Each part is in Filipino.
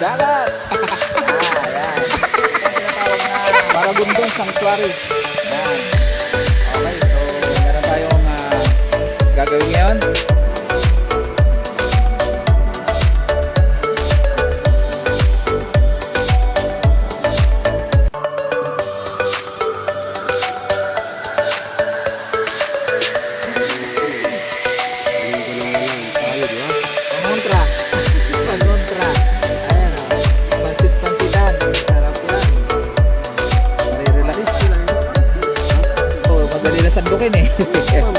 Dagat! Ayan. Ito yung tawag na Maragondong Sanctuary. Ayan. Okay, so meron tayong gagawin ngayon. Pangontra. Pangontra. Ayan o. Pansit-pansitan. Sarap yan. Marirelax. Oo, madali na sandukin eh. Teka.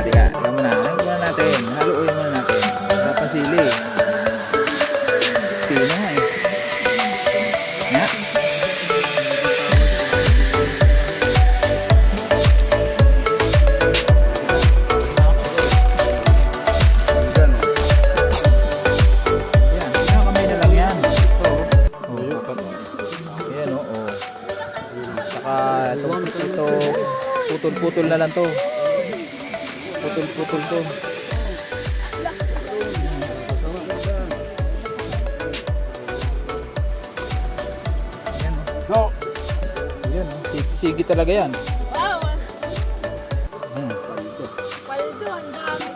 Tingnan muna. Ano muna natin? Haluin muna natin. Dapat sili. Sili na nga eh. Nga. Ito putol-putol na lang to. Putol-putol to. Ayan o. Ayan o. Sige talaga yan. Wow! Paldo, ang dami.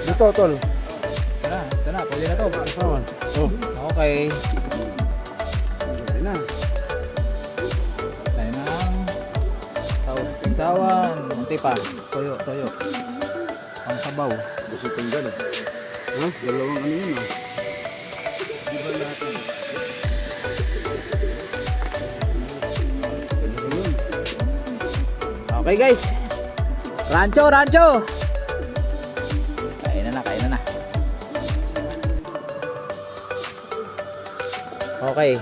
Dito, tol. Ito na, pwede na to. Asawan. Oh. Okay. Pwede na. Tayo ng sausawan. Munti pa. Toyo. Pang sabaw. Gusto kong gano'n. Ha? Dalawang ano yun, ha? Di ba natin? Okay guys. Rancho. Kain na. Okay.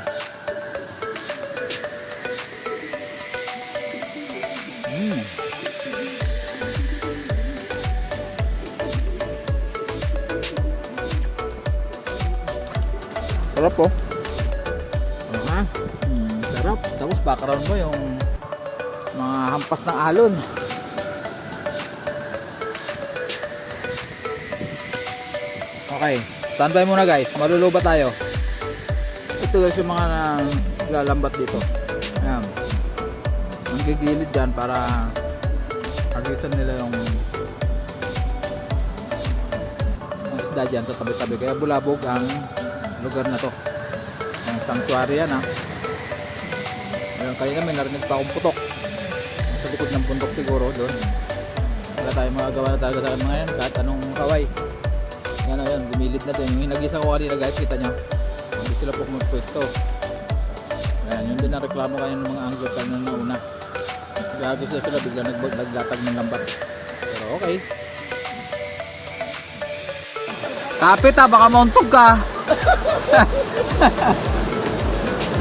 Sarap po. Sarap. Tapos background mo yung mga hampas ng alon. Okay. Standby muna guys. Maluluba tayo. Ito guys yung mga lalambat dito. Ayan. Ang gigilid dyan para agisan nila yung isda dyan sa tabi-tabi. Kaya bulabog ang lugar na to. Ang sanctuary yan ha. Ayun, kanina may narinig pa akong putok. Sa likod ng bundok siguro doon. Wala tayo magagawa na talaga sa mga yan. Kahit anong kaway. Yan o yan. Gumilid na din. Yung nag-isa ko kanina guys. Kita nyo. Hindi sila po magpwesto. Ayan, yun din na reklamo kayo ng mga angler kanina na una. Gagis na sila bigla naglatag ng lambat. Pero okay. Kapit ha, baka mauntog ka.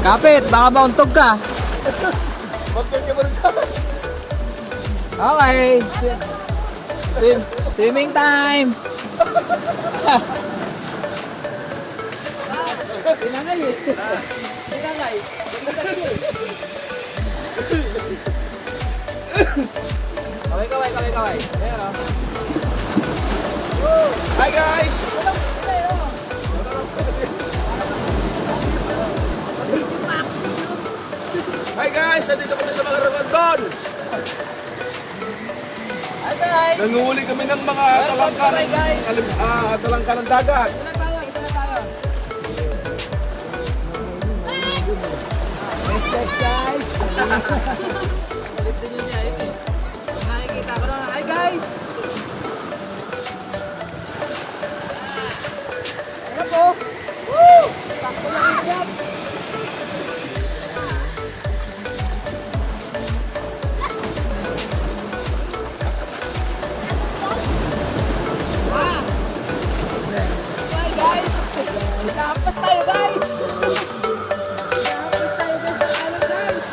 Kapit, baka mauntog ka. Okay. Swimming time. Tinangay eh. Tinangay. Kaway. Ayan o. Hi guys! Hi guys! Nandito kami sa mga Ragondon! Hi guys! Nanguhuli kami ng mga talangka ng dagat. Isa na tayo. Guys! Kulit din yun niya eh. Kung nakikita ko na, hi guys! Ano po? Woo! Takbo lang yan! Hi guys! Nakahampas tayo guys! Nakahampas tayo guys! Ano guys?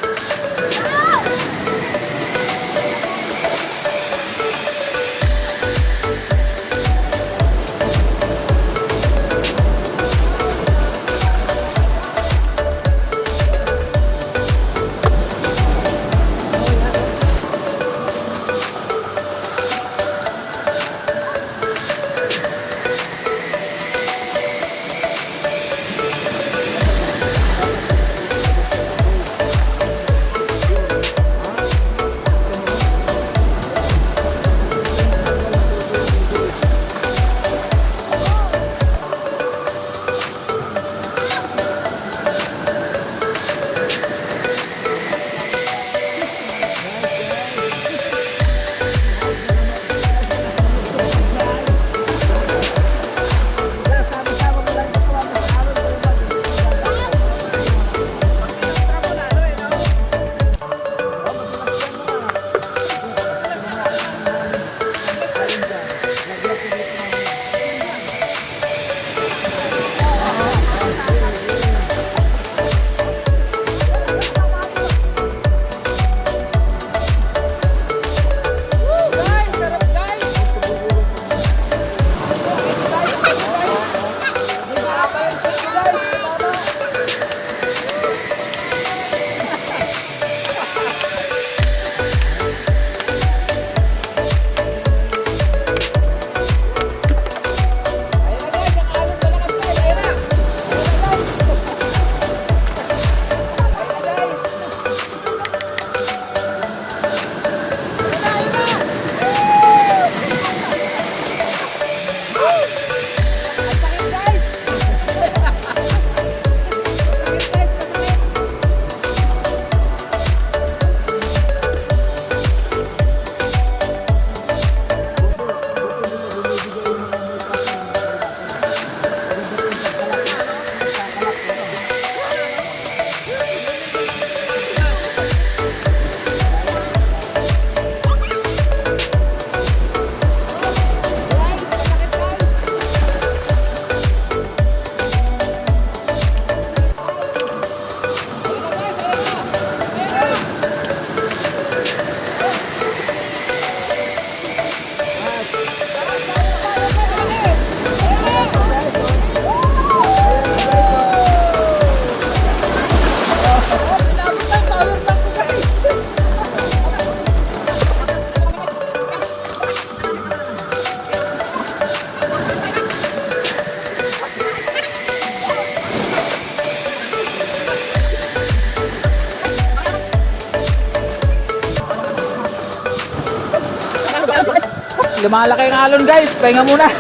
lumalaki yung alon guys. Pahinga muna.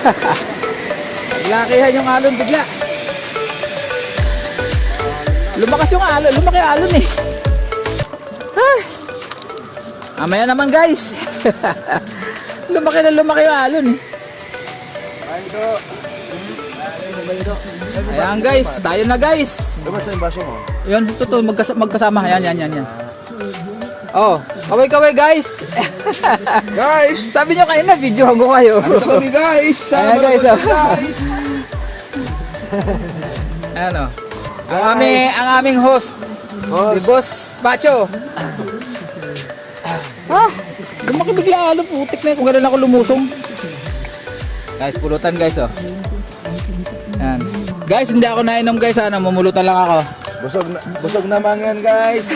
Lakihan yung alon bigla. Lumakas yung alon. Lumaki yung alon eh. Ay. Amaya naman guys. lumaki yung alon eh. Ayan guys. Tayo na guys. Diba sa yung baso mo? Yun. Ito. Magkasama. Yan. Oh. Kaway guys. Guys! Sabi nyo kanina, videohan ko kayo. Ito kami guys! Ayan guys, oh. Ayan o. Ang aming host, si Boss Bacho. Lumaki bigla alo, putik na yun. Kung gano'n ako lumusong. Guys, pulutan guys oh. Ayan. Guys, hindi ako nainom guys, mamulutan lang ako. Busog naman yan guys!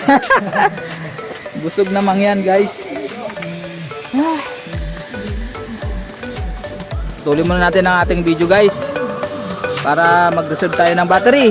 Busog na mangyan guys. Tuloy muna natin ang ating video guys. Para mag-reserve tayo ng battery.